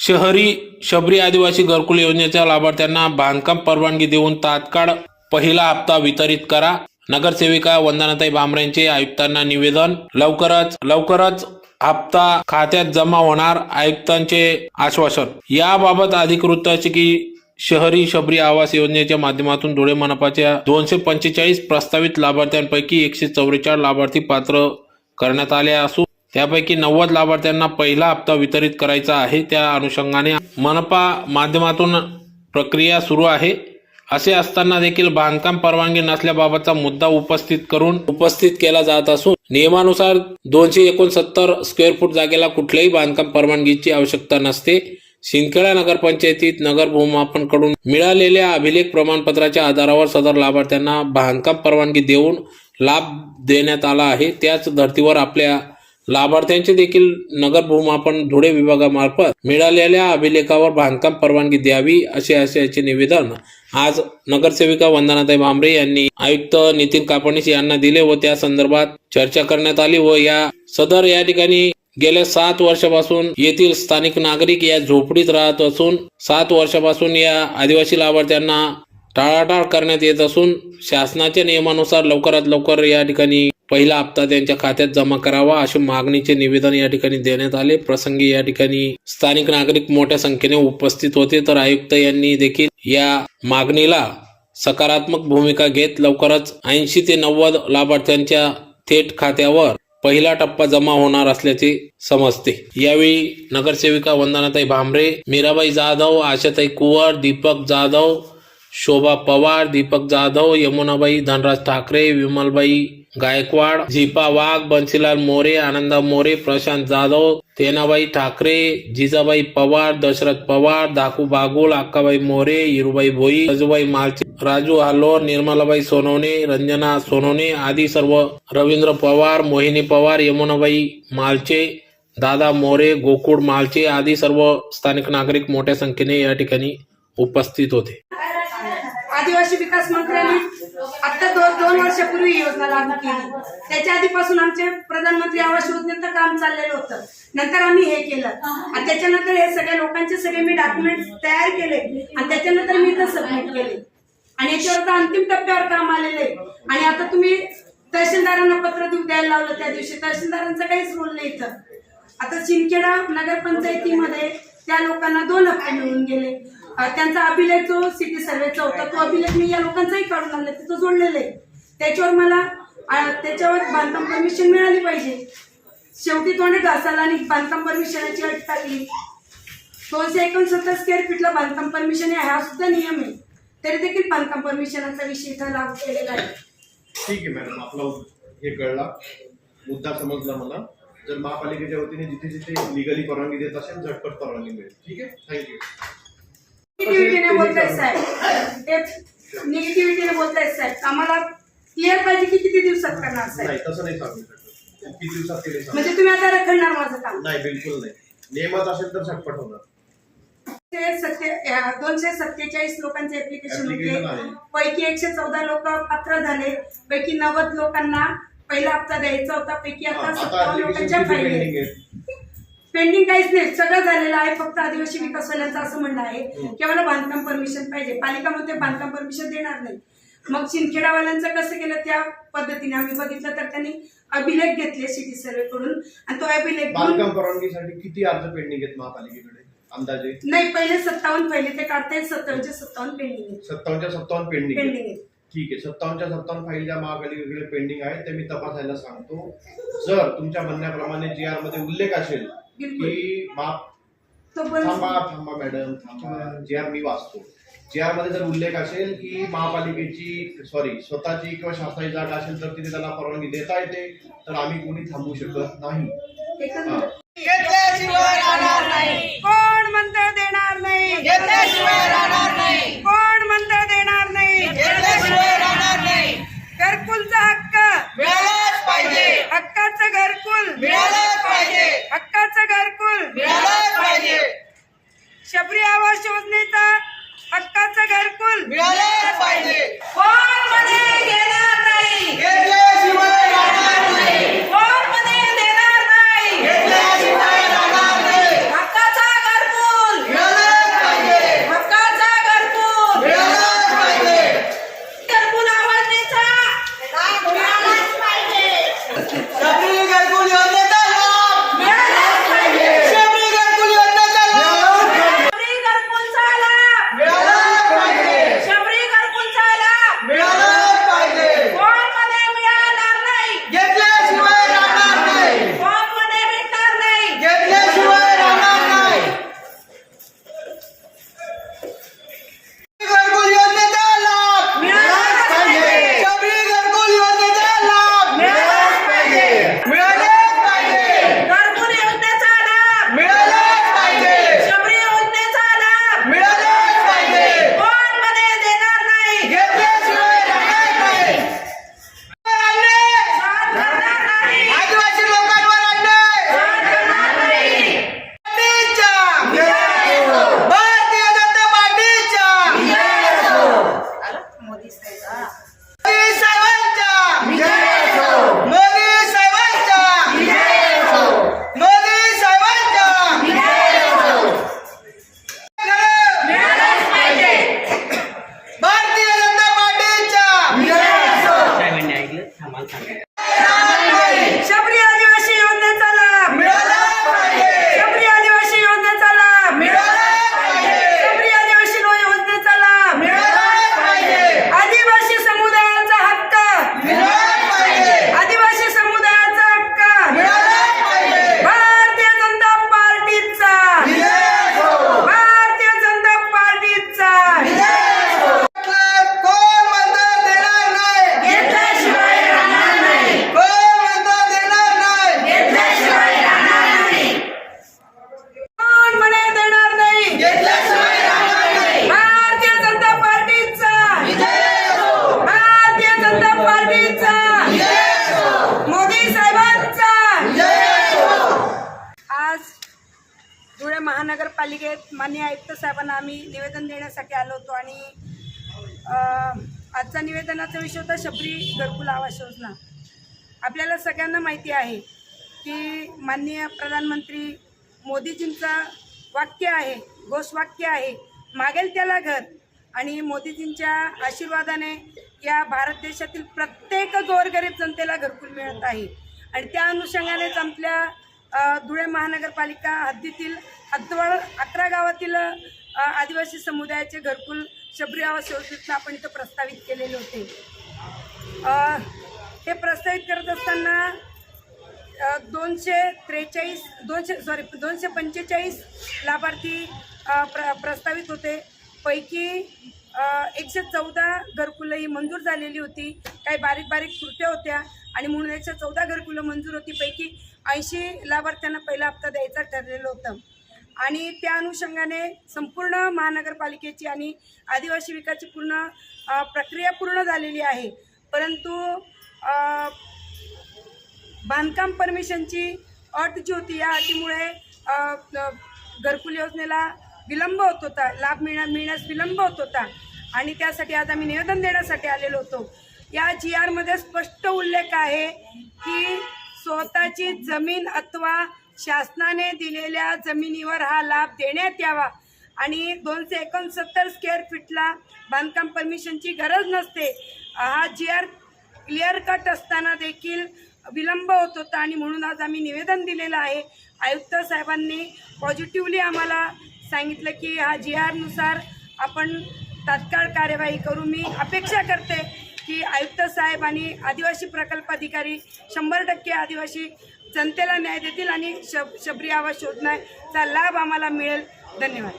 शहरी शबरी आदिवासी घरकुल योजनेच्या लाभार्थ्यांना बांधकाम परवानगी देऊन तात्काळ पहिला हप्ता वितरित करा. नगरसेविका वंदनाताई भामरेंचे आयुक्तांना निवेदन. लवकरच हप्ता खात्यात जमा होणार, आयुक्तांचे आश्वासन. याबाबत अधिकृत की शहरी शबरी आवास योजनेच्या माध्यमातून धुळे मनपाच्या 245 प्रस्तावित लाभार्थ्यांपैकी 144 लाभार्थी पात्र करण्यात आले असून त्यापैकी 90 लाभार्थ्यांना पहिला हप्ता वितरित करायचा आहे. त्या अनुषंगाने मनपा माध्यमातून प्रक्रिया सुरू आहे. असे असताना देखील बांधकाम परवानगी नसल्याबाबतचा मुद्दा उपस्थित केला जात असून नियमानुसार 269 स्क्वेअर फूट जागेला कुठल्याही बांधकाम परवानगीची आवश्यकता नसते. शिंदखेडा नगरपंचायतीत नगर भूमापन कडून मिळालेल्या अभिलेख प्रमाणपत्राच्या आधारावर सदर लाभार्थ्यांना बांधकाम परवानगी देऊन लाभ देण्यात आला आहे. त्याच धर्तीवर आपल्या लाभार्थ्यांचे देखील नगर भूमापन धुळे विभागामार्फत मिळालेल्या अभिलेखावर बांधकाम परवानगी द्यावी असे आशयाचे निवेदन आज नगरसेविका वंदनाताई भामरे यांनी आयुक्त नितीन कापडणीस यांना दिले व त्या संदर्भात चर्चा करण्यात आली व या ठिकाणी गेल्या 7 वर्षापासून येथील स्थानिक नागरिक या झोपडीत राहत असून 7 वर्षापासून या आदिवासी लाभार्थ्यांना टाळाटाळ करण्यात येत असून शासनाच्या नियमानुसार लवकरात लवकर या ठिकाणी पहिला हप्ता त्यांच्या खात्यात जमा करावा असे मागणीचे निवेदन या ठिकाणी देण्यात आले. प्रसंगी या ठिकाणी स्थानिक नागरिक मोठ्या संख्येने उपस्थित होते. तर आयुक्त यांनी देखील या मागणीला सकारात्मक भूमिका घेत लवकरच 80 ते 90 लाभार्थ्यांच्या थेट खात्यावर पहिला टप्पा जमा होणार असल्याचे समजते. यावेळी नगरसेविका वंदनाताई भामरे, मीराबाई जाधव, आशाताई कुवर, दीपक जाधव, शोभा पवार, दीपक जाधव, यमुनाबाई धनराज ठाकरे, विमलबाई गायकवाड, झिपा वाघ, बन्सीलाल मोरे, आनंदा मोरे, प्रशांत जाधव, तेनाबाई ठाकरे, जिजाबाई पवार, दशरथ पवार, दाकू बागुल, अक्काबाई मोरे, हिरुबाई भोई, राजूबाई मालचे, राजू हालोर, निर्मलाबाई सोनवणे, रंजना सोनवणे आदी सर्व, रवींद्र पवार, मोहिनी पवार, यमुनाबाई मालचे, दादा मोरे, गोकुळ मालचे आदी सर्व स्थानिक नागरिक मोठ्या संख्येने या ठिकाणी उपस्थित होते. आदिवासी विकास मंत्र्यांनी आता 2 वर्षापूर्वी योजना लागू केली. त्याच्या आधीपासून आमचे प्रधानमंत्री आवास योजनेचं काम चाललेलं होतं. नंतर आम्ही हे केलं आणि त्याच्यानंतर हे सगळ्या लोकांचे सगळे मी डॉक्युमेंट तयार केले आणि त्याच्यानंतर मी इथं सबमिट केले आणि याच्यावर तर अंतिम टप्प्यावर काम आलेले. आणि आता तुम्ही तहसीलदारांना पत्र द्यायला लावलं त्या दिवशी. तहसीलदारांचा काहीच रोल नाही इथं. आता शिंदखेडा नगरपंचायतीमध्ये त्या लोकांना 2 हप्ते मिळून गेले. त्यांचा अभिलेख जो सिटी सर्वेचा होता तो अभिलेख मी या लोकांचाही काढून आणला, तिथं जोडलेलं आहे. त्याच्यावर बांधकाम परमिशन मिळाली पाहिजे. शेवटी तोंडे घासाला आणि बांधकाम परमिशनाची अट टाकली. 269 स्क्वेअर फीटला बांधकाम परमिशन आहे हा सुद्धा नियम आहे, तरी देखील बांधकाम परमिशनचा विषय इथं लागू केलेला आहे. ठीक आहे मॅडम, आपला हे कळला, मुद्दा समजला मला. जर महापालिकेच्या वतीने जिथे जिथे लिगली परवानगी देत असेल झटपट परवानगी मिळेल. ठीक आहे, थँक्यू. निगेटिव्हिटीने बोलतायत साहेब, निगेटिव्हिटीने बोलतायत साहेब. आम्हाला क्लिअर पाहिजे की किती दिवसात करणार साहेब. नाही तसं नाही सांगू शकत. किती दिवसात केले म्हणजे तुम्ही आता रखडणार माझं काम? नाही, बिलकुल नाही. नियमात असेल तर झटपट होणार. 247 लोकांचे ऍप्लिकेशन होते. पैकी 114 लोक पात्र झाले. पैकी 90 लोकांना पहिला हप्ता द्यायचा होता. पैकी आता 57 लोकांच्या फायली पेंडिंग. काहीच नाही, सगळं झालेलं आहे. फक्त आदिवासी विकास वाल्यांचं असं म्हणणं आहे की आम्हाला बांधकाम परमिशन पाहिजे. पालिका मध्ये बांधकाम परमिशन देणार नाही. मग शिंदखेडावाल्यांचं कसं केलं त्या पद्धतीने आम्ही बघितलं तर त्यांनी अभिलेख घेतले सिटी सर्वे कडून आणि तो अभिलेख बांधकाम परवानगीसाठी किती अर्ज पेंडिंग आहेत महापालिकेकडे अंदाजे? नाही, पहिले 57 पहिले ते काढतायत. 57 पेंडिंग आहे. 57 पेंडिंग आहे. ठीक आहे, 57 फाईल ज्या महापालिकेकडे पेंडिंग आहेत ते मी तपासायला सांगतो. जर तुमच्या म्हणण्याप्रमाणे GR मध्ये उल्लेख असेल की थांबा मॅडम, GR मी वाचतो. GR मध्ये जर उल्लेख असेल की महापालिकेची स्वतःची किंवा शासनाची जागा असेल तर तिथे त्याला परवानगी देता येते, तर आम्ही कोणी थांबवू शकत नाही. कोण म्हणतं देणार नाही? कोण म्हणतं देणार नाही? घरकुलचा हक्क मिळालाच पाहिजे. हक्काचं घरकुल मिळालाच पाहिजे. हक्काचं घरकुल मिळालाच पाहिजे. शबरी आवास योजनेचा हक्काचं घरकुल मिळालाच पाहिजे. कोण म्हणे घेणार नाही? घेतल्याशिवाय राहणार नाही. कोण म्हणे देणार नाही? घेतल्याशिवाय महानगरपालिकेत माननीय आयुक्त साहेबांना आम्ही निवेदन देण्यासाठी आलो होतो आणि आजचा निवेदनाचा विषय होता शबरी घरकुल आवास योजना. आपल्याला सगळ्यांना माहिती आहे की माननीय प्रधानमंत्री मोदीजींचा वाक्य आहे, घोषवाक्य आहे, मागेल त्याला घर. आणि मोदीजींच्या आशीर्वादाने या भारत देशातील प्रत्येक गोरगरीब जनतेला घरकुल मिळत आहे. आणि त्या अनुषंगानेच आपल्या धुळे महानगरपालिका हद्दीतील हद्दवाड 11 गावातील आदिवासी समुदायाचे घरकुल शबरी आवास योजनेतून आपण इथं प्रस्तावित केलेले होते. हे प्रस्तावित करत असताना 245 लाभार्थी प्रस्तावित होते. पैकी 114 घरकुलं ही मंजूर झालेली होती. काही बारीक त्रुट्या होत्या आणि म्हणून 114 घरकुलं मंजूर होती. पैकी 80 लाभार्थ्यांना पहिला हप्ता द्यायचा ठरलेलं होतं. आणि त्या अनुषंगाने संपूर्ण महानगरपालिकेची आणि आदिवासी विकासची पूर्ण प्रक्रिया पूर्ण झालेली आहे. परंतु बांधकाम परमिशनची अट जी होती, या अटीमुळे घरकुल योजनेला विलंब होत होता, लाभ मिळण्यास विलंब होत होता. आणि त्यासाठी आज आम्ही निवेदन देण्यासाठी आलेलो होतो. या GR स्पष्ट उल्लेख आहे की स्वतःची जमीन अथवा शासनाने दिलेल्या जमिनीवर हा लाभ देण्यात यावा. आणि 269 स्क्वेअर फीटला बांधकाम परमिशनची गरज नसते. हा GR क्लिअर कट असताना देखील विलंब होत होता आणि म्हणून आज आम्ही निवेदन दिलेलं आहे. आयुक्त साहेबांनी पॉझिटिव्हली आम्हाला सांगितलं की हा GR नुसार आपण तात्काळ कार्यवाही करू. मी अपेक्षा करते की आयुक्त साहेब आणि आदिवासी प्रकल्प अधिकारी 100% आदिवासी जनतेला न्याय देतील आणि शबरी आवास योजनेचा लाभ आम्हाला मिळेल. धन्यवाद.